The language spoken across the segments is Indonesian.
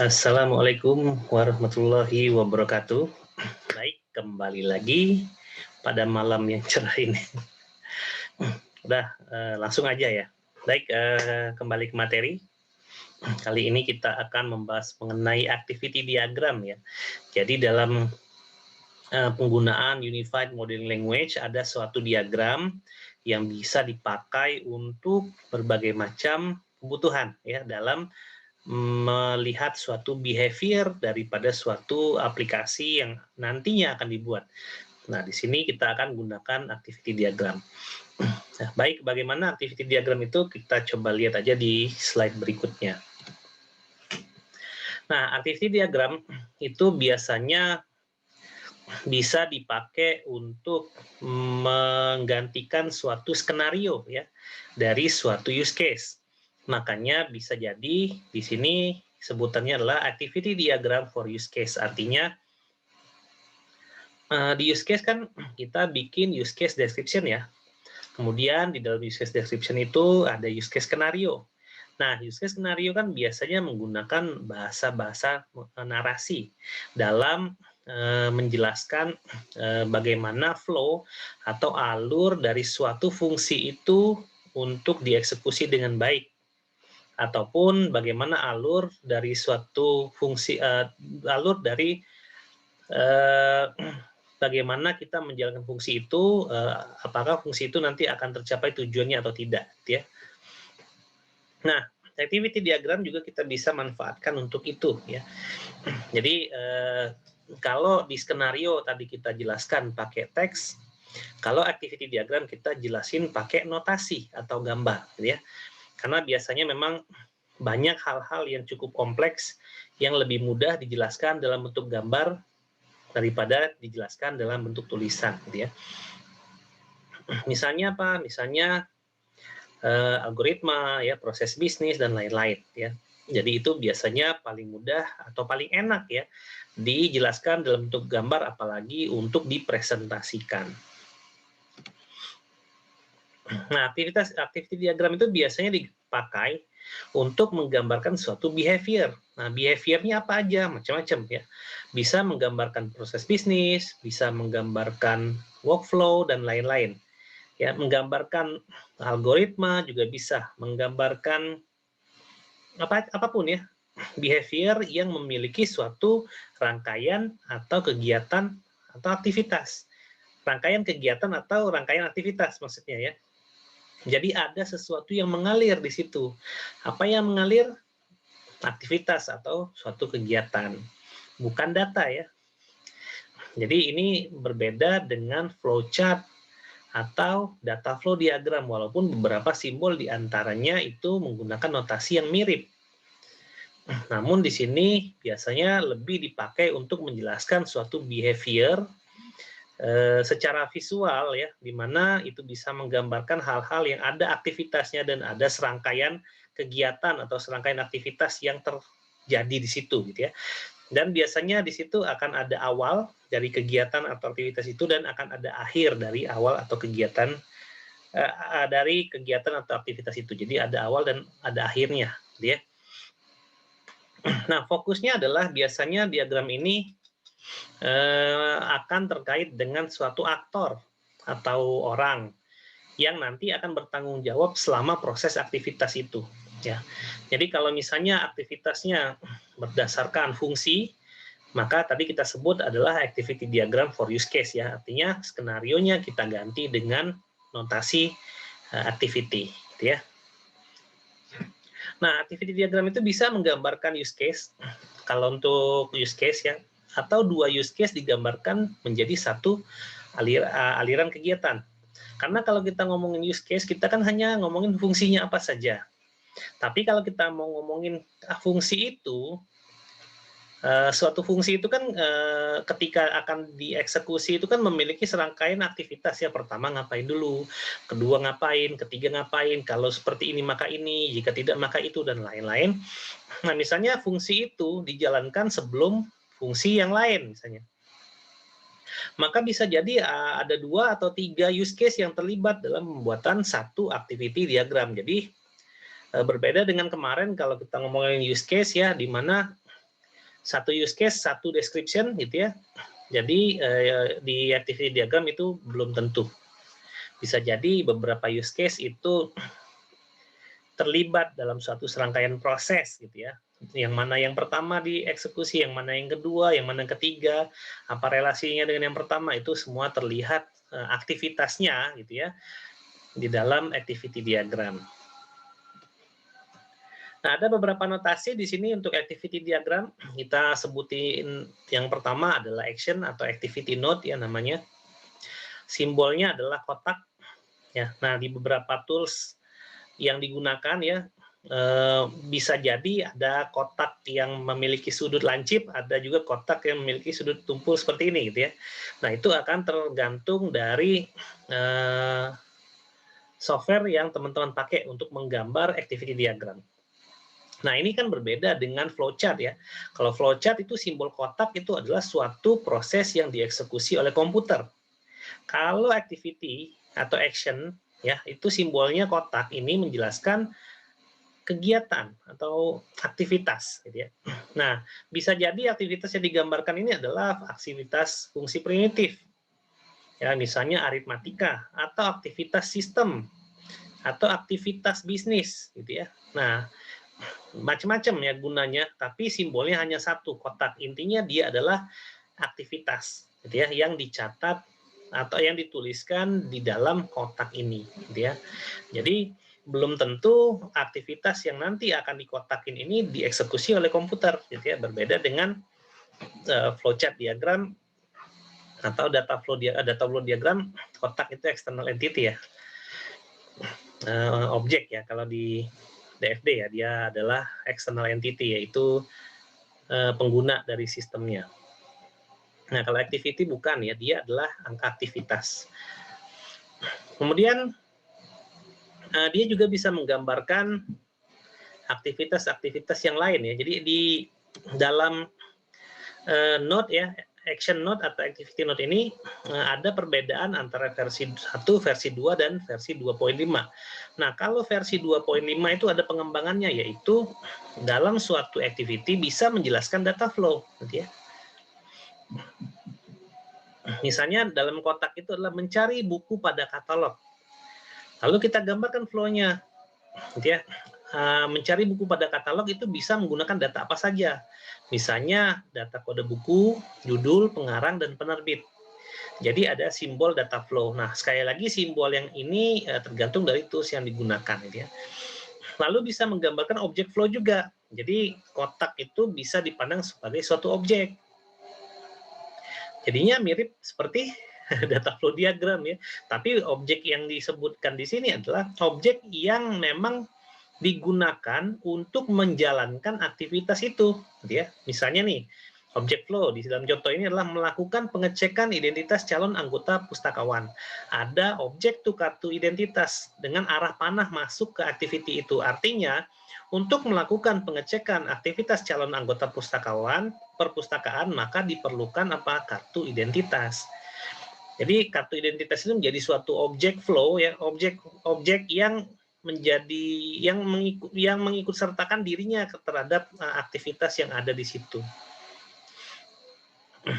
Assalamualaikum warahmatullahi wabarakatuh. Baik, kembali lagi pada malam yang cerah ini. Udah, langsung aja ya. Baik, kembali ke materi. Kali ini kita akan membahas mengenai activity diagram ya. Jadi dalam penggunaan Unified Modeling Language ada suatu diagram yang bisa dipakai untuk berbagai macam kebutuhan ya dalam melihat suatu behavior daripada suatu aplikasi yang nantinya akan dibuat. Nah, di sini kita akan gunakan activity diagram. Nah, baik, bagaimana activity diagram itu kita coba lihat aja di slide berikutnya. Nah, activity diagram itu biasanya bisa dipakai untuk menggantikan suatu skenario ya dari suatu use case. Makanya bisa jadi di sini sebutannya adalah activity diagram for use case. Artinya di use case kan kita bikin use case description ya. Kemudian di dalam use case description itu ada use case skenario. Nah, use case skenario kan biasanya menggunakan bahasa-bahasa narasi dalam menjelaskan bagaimana flow atau alur dari suatu fungsi itu untuk dieksekusi dengan baik, ataupun bagaimana alur dari suatu fungsi, alur dari bagaimana kita menjalankan fungsi itu, apakah fungsi itu nanti akan tercapai tujuannya atau tidak, ya. Nah, activity diagram juga kita bisa manfaatkan untuk itu, ya. Jadi kalau di skenario tadi kita jelaskan pakai teks, kalau activity diagram kita jelasin pakai notasi atau gambar, gitu ya. Karena biasanya memang banyak hal-hal yang cukup kompleks yang lebih mudah dijelaskan dalam bentuk gambar daripada dijelaskan dalam bentuk tulisan, gitu ya. Misalnya apa? Misalnya algoritma, ya, proses bisnis dan lain-lain, ya. Jadi itu biasanya paling mudah atau paling enak ya dijelaskan dalam bentuk gambar, apalagi untuk dipresentasikan. Nah, activity diagram itu biasanya dipakai untuk menggambarkan suatu behavior. Nah, behaviornya apa aja? Macam-macam ya. Bisa menggambarkan proses bisnis, bisa menggambarkan workflow dan lain-lain. Ya, menggambarkan algoritma juga bisa, menggambarkan apapun ya, behavior yang memiliki suatu rangkaian atau kegiatan atau aktivitas. Rangkaian kegiatan atau rangkaian aktivitas maksudnya ya. Jadi ada sesuatu yang mengalir di situ. Apa yang mengalir? Aktivitas atau suatu kegiatan, bukan data ya. Jadi ini berbeda dengan flowchart atau data flow diagram, walaupun beberapa simbol diantaranya itu menggunakan notasi yang mirip. Namun di sini biasanya lebih dipakai untuk menjelaskan suatu behavior secara visual ya, di mana itu bisa menggambarkan hal-hal yang ada aktivitasnya dan ada serangkaian kegiatan atau serangkaian aktivitas yang terjadi di situ gitu ya. Dan biasanya di situ akan ada awal dari kegiatan atau aktivitas itu dan akan ada akhir dari awal atau kegiatan dari kegiatan atau aktivitas itu. Jadi ada awal dan ada akhirnya, gitu ya. Nah, fokusnya adalah biasanya diagram ini akan terkait dengan suatu aktor atau orang yang nanti akan bertanggung jawab selama proses aktivitas itu. Ya, jadi kalau misalnya aktivitasnya berdasarkan fungsi, maka tadi kita sebut adalah activity diagram for use case ya. Artinya skenarionya kita ganti dengan notasi activity, gitu ya. Nah, activity diagram itu bisa menggambarkan use case. Kalau untuk use case ya, atau dua use case digambarkan menjadi satu aliran kegiatan. Karena kalau kita ngomongin use case, kita kan hanya ngomongin fungsinya apa saja. Tapi kalau kita mau ngomongin fungsi itu, suatu fungsi itu kan ketika akan dieksekusi itu kan memiliki serangkaian aktivitas ya. Pertama ngapain dulu, kedua ngapain, ketiga ngapain, kalau seperti ini maka ini, jika tidak maka itu, dan lain-lain. Nah, misalnya fungsi itu dijalankan sebelum fungsi yang lain misalnya. Maka bisa jadi ada 2 atau 3 use case yang terlibat dalam pembuatan satu activity diagram. Jadi berbeda dengan kemarin kalau kita ngomongin use case ya, di mana satu use case, satu description gitu ya. Jadi di activity diagram itu belum tentu. Bisa jadi beberapa use case itu terlibat dalam suatu serangkaian proses gitu ya. Yang mana yang pertama dieksekusi, yang mana yang kedua, yang mana yang ketiga, apa relasinya dengan yang pertama, itu semua terlihat aktivitasnya gitu ya di dalam activity diagram. Nah, ada beberapa notasi di sini untuk activity diagram. Kita sebutin yang pertama adalah action atau activity node ya namanya. Simbolnya adalah kotak ya. Nah, di beberapa tools yang digunakan ya bisa jadi ada kotak yang memiliki sudut lancip, ada juga kotak yang memiliki sudut tumpul seperti ini gitu ya. Nah, itu akan tergantung dari software yang teman-teman pakai untuk menggambar activity diagram. Nah, ini kan berbeda dengan flowchart ya. Kalau flowchart itu simbol kotak itu adalah suatu proses yang dieksekusi oleh komputer. Kalau activity atau action ya, itu simbolnya kotak ini menjelaskan kegiatan atau aktivitas gitu ya. Nah, bisa jadi aktivitas yang digambarkan ini adalah aktivitas fungsi primitif. Ya, misalnya aritmatika atau aktivitas sistem atau aktivitas bisnis gitu ya. Nah, macam-macam ya gunanya, tapi simbolnya hanya satu, kotak. Intinya dia adalah aktivitas gitu ya, yang dicatat atau yang dituliskan di dalam kotak ini gitu ya. Jadi belum tentu aktivitas yang nanti akan dikotakin ini dieksekusi oleh komputer gitu ya, berbeda dengan flowchart diagram atau data flow diagram. Kotak itu external entity ya, objek ya. Kalau di DFD ya, dia adalah external entity, yaitu pengguna dari sistemnya. Nah, kalau activity bukan ya, dia adalah aktivitas. Kemudian dia juga bisa menggambarkan aktivitas-aktivitas yang lain ya. Jadi di dalam node ya, action node atau activity node ini ada perbedaan antara versi 1, versi 2, dan versi 2.5. Nah, kalau versi 2.5 itu ada pengembangannya, yaitu dalam suatu activity bisa menjelaskan data flow gitu ya. Misalnya dalam kotak itu adalah mencari buku pada katalog. Lalu kita gambarkan flow-nya gitu ya. Mencari buku pada katalog itu bisa menggunakan data apa saja. Misalnya data kode buku, judul, pengarang, dan penerbit. Jadi ada simbol data flow. Nah, sekali lagi simbol yang ini tergantung dari tools yang digunakan gitu ya. Lalu bisa menggambarkan objek flow juga. Jadi kotak itu bisa dipandang sebagai suatu objek. Jadinya mirip seperti data flow diagram ya. Tapi objek yang disebutkan di sini adalah objek yang memang digunakan untuk menjalankan aktivitas itu, gitu ya. Misalnya nih, objek flow di dalam contoh ini adalah melakukan pengecekan identitas calon anggota pustakawan. Ada objek tuh kartu identitas dengan arah panah masuk ke activity itu. Artinya, untuk melakukan pengecekan aktivitas calon anggota pustakawan, perpustakaan, maka diperlukan apa? Kartu identitas. Jadi kartu identitas itu menjadi suatu objek flow ya, objek yang menjadi yang mengikut sertakan dirinya terhadap aktivitas yang ada di situ.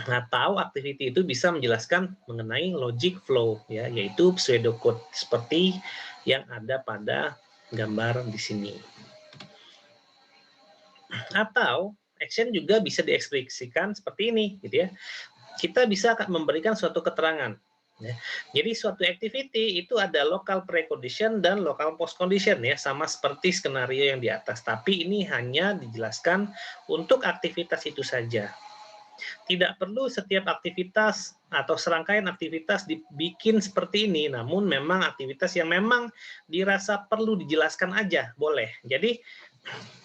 Atau activity itu bisa menjelaskan mengenai logic flow ya, yaitu pseudocode seperti yang ada pada gambar di sini. Atau action juga bisa diekspresikan seperti ini gitu ya. Kita bisa memberikan suatu keterangan. Ya. Jadi suatu activity itu ada local precondition dan local postcondition ya, sama seperti skenario yang di atas. Tapi ini hanya dijelaskan untuk aktivitas itu saja. Tidak perlu setiap aktivitas atau serangkaian aktivitas dibikin seperti ini, namun memang aktivitas yang memang dirasa perlu dijelaskan aja boleh. Jadi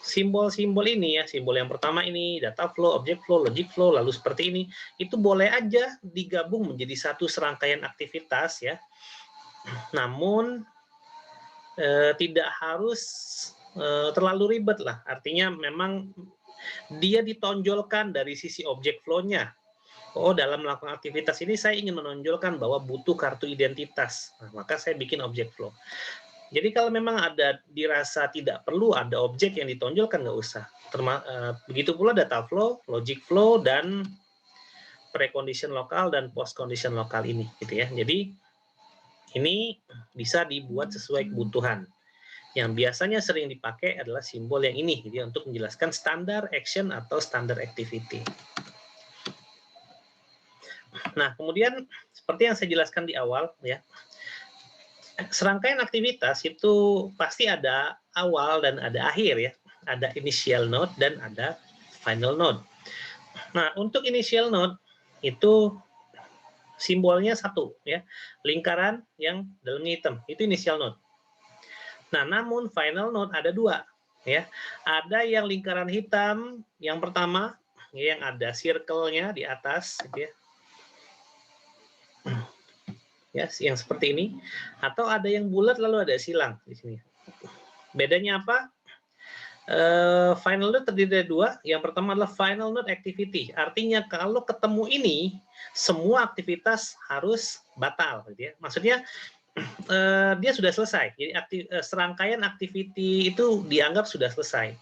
simbol-simbol ini ya, simbol yang pertama ini, data flow, object flow, logic flow, lalu seperti ini, itu boleh aja digabung menjadi satu serangkaian aktivitas ya. Namun tidak harus terlalu ribet lah, artinya memang dia ditonjolkan dari sisi object flow-nya. Oh, dalam melakukan aktivitas ini saya ingin menonjolkan bahwa butuh kartu identitas, nah, maka saya bikin object flow. Jadi kalau memang ada dirasa tidak perlu ada objek yang ditonjolkan, nggak usah. Begitu pula data flow, logic flow, dan precondition lokal dan postcondition lokal ini, gitu ya. Jadi ini bisa dibuat sesuai kebutuhan. Yang biasanya sering dipakai adalah simbol yang ini, gitu ya, untuk menjelaskan standar action atau standar activity. Nah, kemudian seperti yang saya jelaskan di awal, ya, serangkaian aktivitas itu pasti ada awal dan ada akhir, ya. Ada initial node dan ada final node. Nah, untuk initial node itu simbolnya satu, ya, lingkaran yang dalamnya hitam, itu initial node. Nah, namun final node ada dua, ya. Ada yang lingkaran hitam yang pertama, yang ada circle-nya di atas, gitu ya. Ya, yang seperti ini, atau ada yang bulat lalu ada silang di sini. Bedanya apa? Final node terdiri dari dua. Yang pertama adalah final node activity. Artinya kalau ketemu ini, semua aktivitas harus batal, gitu ya. Maksudnya dia sudah selesai. Jadi serangkaian activity itu dianggap sudah selesai.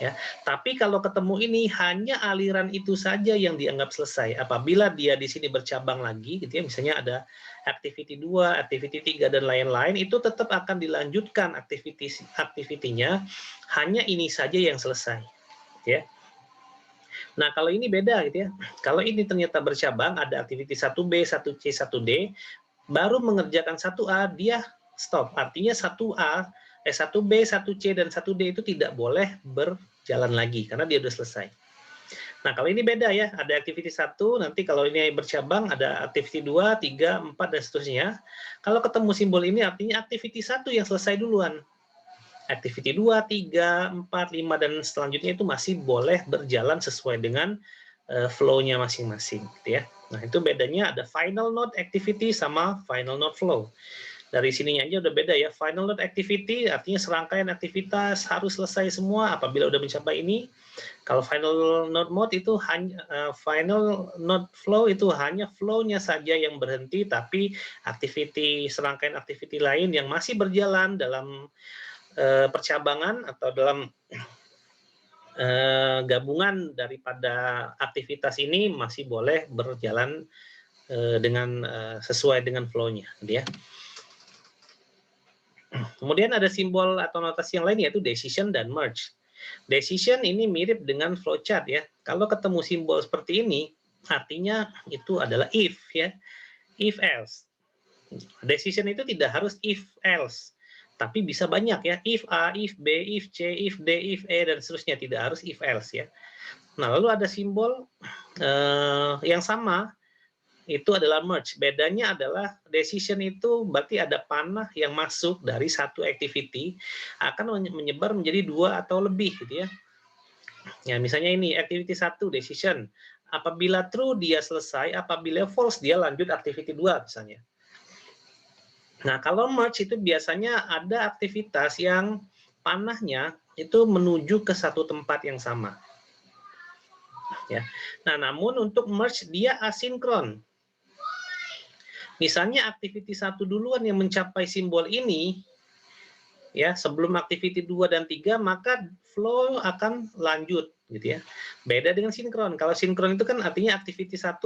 Ya, tapi kalau ketemu ini hanya aliran itu saja yang dianggap selesai. Apabila dia di sini bercabang lagi, gitu ya, misalnya ada activity 2, activity 3 dan lain-lain, itu tetap akan dilanjutkan aktivitinya. Hanya ini saja yang selesai, ya. Nah, kalau ini beda, gitu ya. Kalau ini ternyata bercabang, ada activity 1B, 1C, 1D, baru mengerjakan 1A, dia stop. Artinya 1A, 1B, 1C, dan 1D itu tidak boleh berjalan lagi, karena dia sudah selesai. Nah, kalau ini beda, ya. Ada activity 1, nanti kalau ini bercabang, ada activity 2, 3, 4, dan seterusnya. Kalau ketemu simbol ini, artinya activity 1 yang selesai duluan. Activity 2, 3, 4, 5, dan selanjutnya itu masih boleh berjalan sesuai dengan flow-nya masing-masing, gitu ya. Nah, itu bedanya ada final node activity sama final node flow. Dari sininya aja udah beda, ya. Final node activity artinya serangkaian aktivitas harus selesai semua apabila udah mencapai ini. Kalau final node mode itu hanya final node flow itu hanya flow-nya saja yang berhenti, tapi serangkaian aktiviti lain yang masih berjalan dalam percabangan atau dalam gabungan daripada aktivitas ini masih boleh berjalan dengan sesuai dengan flow-nya, gitu ya. Kemudian ada simbol atau notasi yang lain, yaitu decision dan merge. Decision ini mirip dengan flowchart, ya. Kalau ketemu simbol seperti ini, artinya itu adalah if, ya. If else. Decision itu tidak harus if else, tapi bisa banyak, ya. If A, if B, if C, if D, if E, dan seterusnya. Tidak harus if else, ya. Nah, lalu ada simbol yang sama, itu adalah merge. Bedanya adalah decision itu berarti ada panah yang masuk dari satu activity akan menyebar menjadi dua atau lebih, gitu ya. Ya, misalnya ini activity 1 decision. Apabila true dia selesai, apabila false dia lanjut activity 2 misalnya. Nah, kalau merge itu biasanya ada aktivitas yang panahnya itu menuju ke satu tempat yang sama. Ya. Nah, namun untuk merge dia asinkron. Misalnya activity 1 duluan yang mencapai simbol ini, ya, sebelum activity 2 dan 3, maka flow akan lanjut, gitu ya. Beda dengan sinkron. Kalau sinkron itu kan artinya activity 1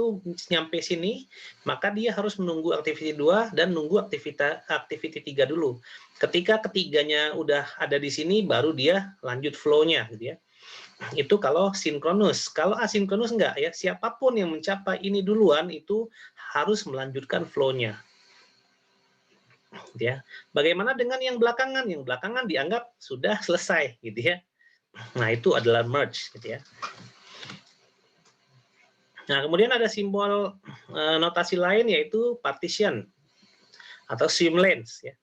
nyampe sini, maka dia harus menunggu activity 2 dan nunggu activity 3 dulu. Ketika ketiganya udah ada di sini, baru dia lanjut flow-nya, gitu ya. Itu kalau sinkronus. Kalau asinkronus enggak, ya. Siapapun yang mencapai ini duluan itu harus melanjutkan flow-nya. Ya. Bagaimana dengan yang belakangan? Yang belakangan dianggap sudah selesai, gitu ya. Nah, itu adalah merge, gitu ya. Nah, kemudian ada simbol notasi lain, yaitu partition atau swim lanes, ya.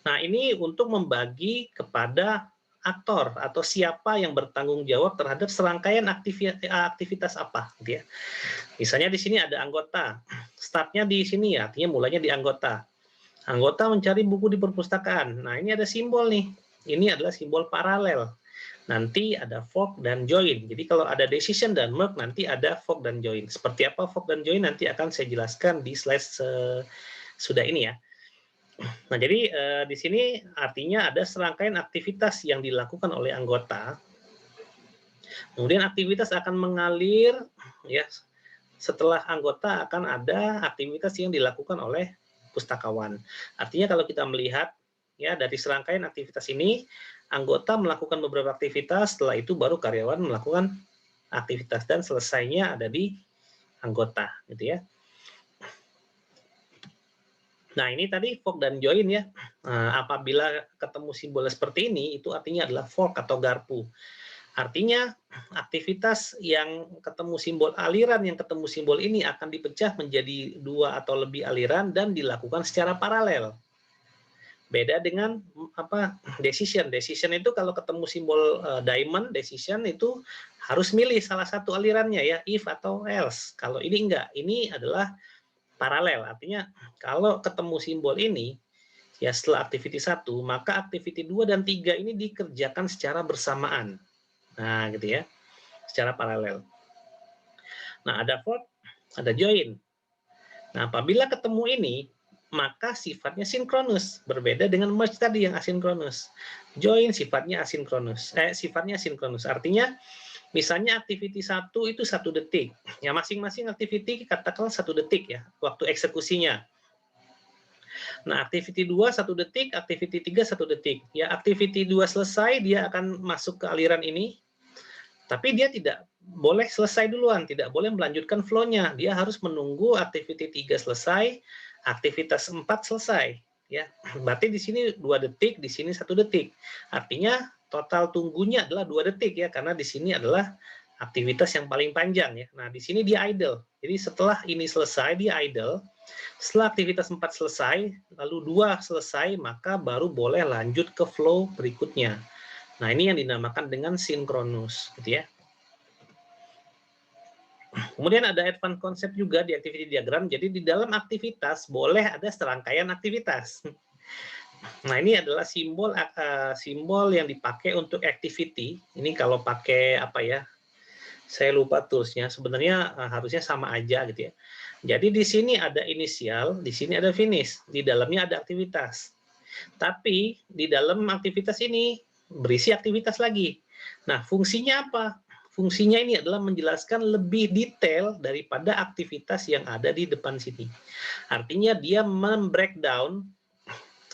Nah, ini untuk membagi kepada aktor atau siapa yang bertanggung jawab terhadap serangkaian aktivitas apa, gitu ya. Misalnya di sini ada anggota, startnya di sini, ya, artinya mulainya di anggota. Anggota mencari buku di perpustakaan. Nah, ini ada simbol nih. Ini adalah simbol paralel. Nanti ada fork dan join. Jadi kalau ada decision dan merge, nanti ada fork dan join. Seperti apa fork dan join nanti akan saya jelaskan di slide sudah ini, ya. Nah, jadi di sini artinya ada serangkaian aktivitas yang dilakukan oleh anggota. Kemudian aktivitas akan mengalir, ya. Setelah anggota akan ada aktivitas yang dilakukan oleh pustakawan. Artinya kalau kita melihat ya dari serangkaian aktivitas ini, anggota melakukan beberapa aktivitas, setelah itu baru karyawan melakukan aktivitas dan selesainya ada di anggota, gitu ya. Nah, ini tadi fork dan join ya. Nah, apabila ketemu simbol seperti ini, itu artinya adalah fork atau garpu. Artinya aktivitas yang ketemu simbol aliran yang ketemu simbol ini akan dipecah menjadi 2 atau lebih aliran dan dilakukan secara paralel. Beda dengan decision. Decision itu kalau ketemu simbol diamond decision itu harus milih salah satu alirannya ya, if atau else. Kalau ini enggak, ini adalah paralel. Artinya kalau ketemu simbol ini ya setelah activity 1, maka activity 2 dan 3 ini dikerjakan secara bersamaan. Nah, gitu ya, secara paralel. Nah, ada fork, ada join. Nah, apabila ketemu ini, maka sifatnya sinkronus, berbeda dengan merge tadi yang asinkronus. Join sifatnya asinkronus, sifatnya sinkronus. Artinya, misalnya activity 1 itu 1 detik. Ya, masing-masing activity katakanlah 1 detik ya, waktu eksekusinya. Nah, activity 2 1 detik, activity 3 1 detik. Ya, activity 2 selesai, dia akan masuk ke aliran ini, tapi dia tidak boleh selesai duluan, tidak boleh melanjutkan flow-nya. Dia harus menunggu activity 3 selesai, aktivitas 4 selesai. Ya, berarti di sini 2 detik, di sini 1 detik. Artinya total tunggunya adalah 2 detik ya, karena di sini adalah aktivitas yang paling panjang ya. Nah, di sini dia idle. Jadi setelah ini selesai, dia idle. Setelah aktivitas 4 selesai, lalu 2 selesai, maka baru boleh lanjut ke flow berikutnya. Nah, ini yang dinamakan dengan sinkronus, gitu ya. Kemudian ada advanced concept juga di activity diagram. Jadi di dalam aktivitas boleh ada serangkaian aktivitas. Nah, ini adalah simbol yang dipakai untuk activity. Ini kalau pakai apa ya? Saya lupa toolsnya. Sebenarnya harusnya sama aja gitu ya. Jadi di sini ada inisial, di sini ada finish. Di dalamnya ada aktivitas. Tapi di dalam aktivitas ini berisi aktivitas lagi. Nah, fungsinya apa? Fungsinya ini adalah menjelaskan lebih detail daripada aktivitas yang ada di depan sini. Artinya dia membreakdown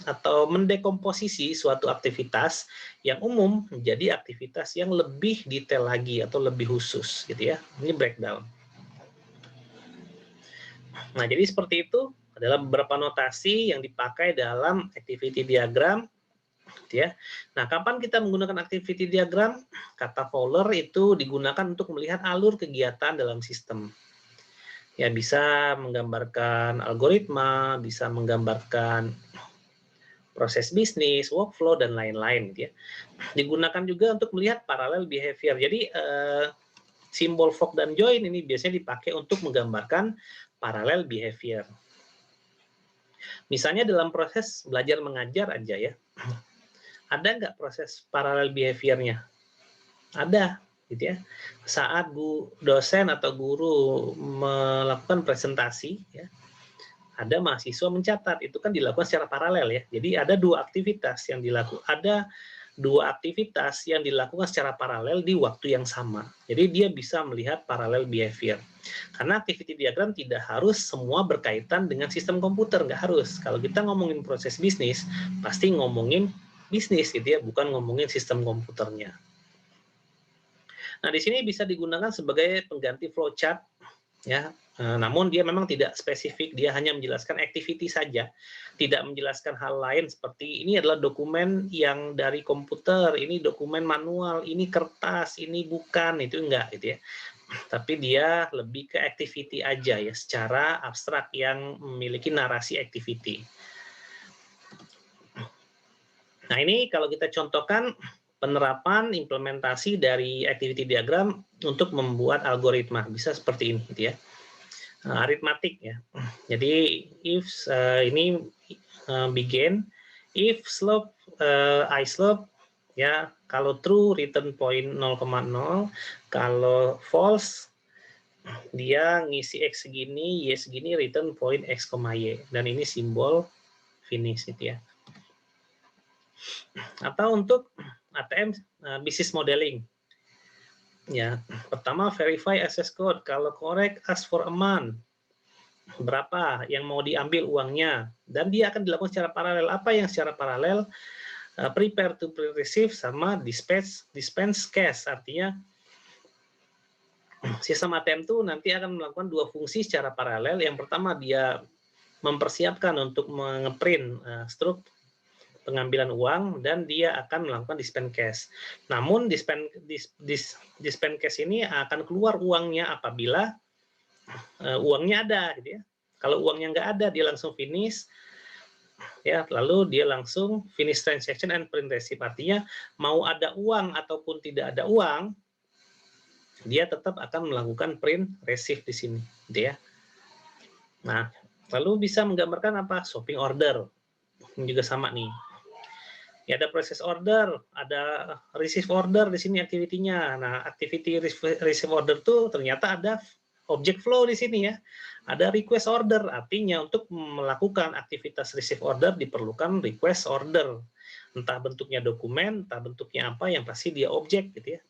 atau mendekomposisi suatu aktivitas yang umum menjadi aktivitas yang lebih detail lagi atau lebih khusus gitu ya. Ini breakdown. Nah, jadi seperti itu adalah beberapa notasi yang dipakai dalam activity diagram. Ya. Nah, kapan kita menggunakan activity diagram? Kata Fowler itu digunakan untuk melihat alur kegiatan dalam sistem. Ya, bisa menggambarkan algoritma, bisa menggambarkan proses bisnis, workflow, dan lain-lain. Ya. Digunakan juga untuk melihat parallel behavior. Jadi, simbol fork dan join ini biasanya dipakai untuk menggambarkan parallel behavior. Misalnya dalam proses belajar mengajar aja ya, ada nggak proses parallel behavior-nya? Ada, gitu ya. Saat dosen atau guru melakukan presentasi, ya, ada mahasiswa mencatat, itu kan dilakukan secara paralel ya. Jadi ada dua aktivitas yang dilakukan secara paralel di waktu yang sama. Jadi dia bisa melihat parallel behavior. Karena activity diagram tidak harus semua berkaitan dengan sistem komputer, nggak harus. Kalau kita ngomongin proses bisnis, pasti ngomongin bisnis gitu ya, bukan ngomongin sistem komputernya. Nah, di sini bisa digunakan sebagai pengganti flowchart ya. Namun dia memang tidak spesifik, dia hanya menjelaskan activity saja, tidak menjelaskan hal lain seperti ini adalah dokumen yang dari komputer, ini dokumen manual, ini kertas, ini bukan, itu enggak gitu ya. Tapi dia lebih ke activity aja ya, secara abstrak yang memiliki narasi activity. Nah, ini kalau kita contohkan penerapan implementasi dari activity diagram untuk membuat algoritma bisa seperti ini gitu ya. Aritmatik ya. Jadi if ini begin, if slope I slope ya, kalau true return point 0,0, kalau false dia ngisi x segini, y segini, return point x, y, dan ini simbol finish gitu ya. Atau untuk ATM business modeling. Ya, pertama verify access code. Kalau correct, ask for amount. Berapa yang mau diambil uangnya, dan dia akan dilakukan secara paralel. Apa yang secara paralel? Prepare to receive sama dispense cash. Artinya sistem ATM itu nanti akan melakukan dua fungsi secara paralel. Yang pertama, dia mempersiapkan untuk mengeprint struk pengambilan uang, dan dia akan melakukan dispense cash. Namun dispense cash ini akan keluar uangnya apabila uangnya ada, gitu ya. Kalau uangnya nggak ada, dia langsung finish, ya, lalu dia langsung finish transaction and print receipt. Artinya mau ada uang ataupun tidak ada uang, dia tetap akan melakukan print receipt di sini, gitu ya. Nah, lalu bisa menggambarkan apa? Shopping order. Ini juga sama nih. Ya, ada proses order, ada receive order di sini activity-nya. Nah, activity receive order tuh ternyata ada object flow di sini ya. Ada request order, artinya untuk melakukan aktivitas receive order diperlukan request order. Entah bentuknya dokumen, entah bentuknya apa, yang pasti dia objek gitu ya.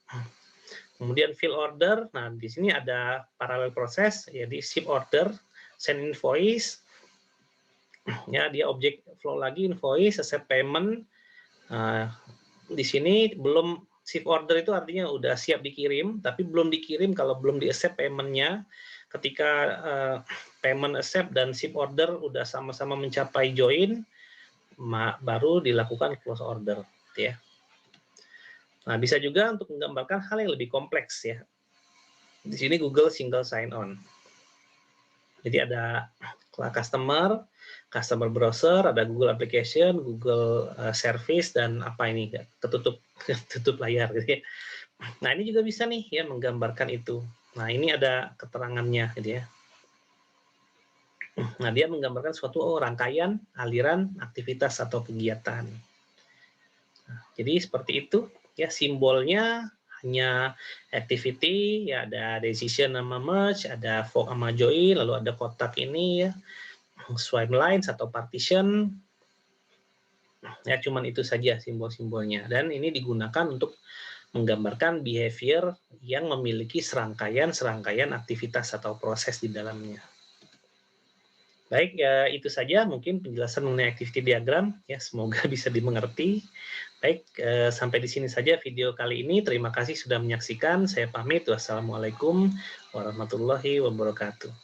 Kemudian fill order, nah di sini ada paralel proses, ya di ship order, send invoice, ya dia objek flow lagi, invoice, accept payment. Di sini belum ship order itu artinya udah siap dikirim, tapi belum dikirim kalau belum di accept payment-nya. Ketika payment accept dan ship order udah sama-sama mencapai join, baru dilakukan close order, gitu ya. Nah, bisa juga untuk menggambarkan hal yang lebih kompleks ya. Di sini Google single sign on. Jadi ada customer browser, ada Google application, Google service, dan apa ini ketutup layar gitu ya. Nah, ini juga bisa nih ya menggambarkan itu. Nah, ini ada keterangannya gitu ya. Nah, dia menggambarkan suatu rangkaian aliran aktivitas atau kegiatan. Nah, jadi seperti itu ya, simbolnya hanya activity, ya ada decision sama merge, ada fork sama join, lalu ada kotak ini ya, swipe lines atau partition. Ya, cuman itu saja simbol-simbolnya, dan ini digunakan untuk menggambarkan behavior yang memiliki serangkaian aktivitas atau proses di dalamnya. Baik, ya itu saja mungkin penjelasan mengenai activity diagram ya, semoga bisa dimengerti. Baik, sampai di sini saja video kali ini. Terima kasih sudah menyaksikan. Saya pamit. Wassalamualaikum warahmatullahi wabarakatuh.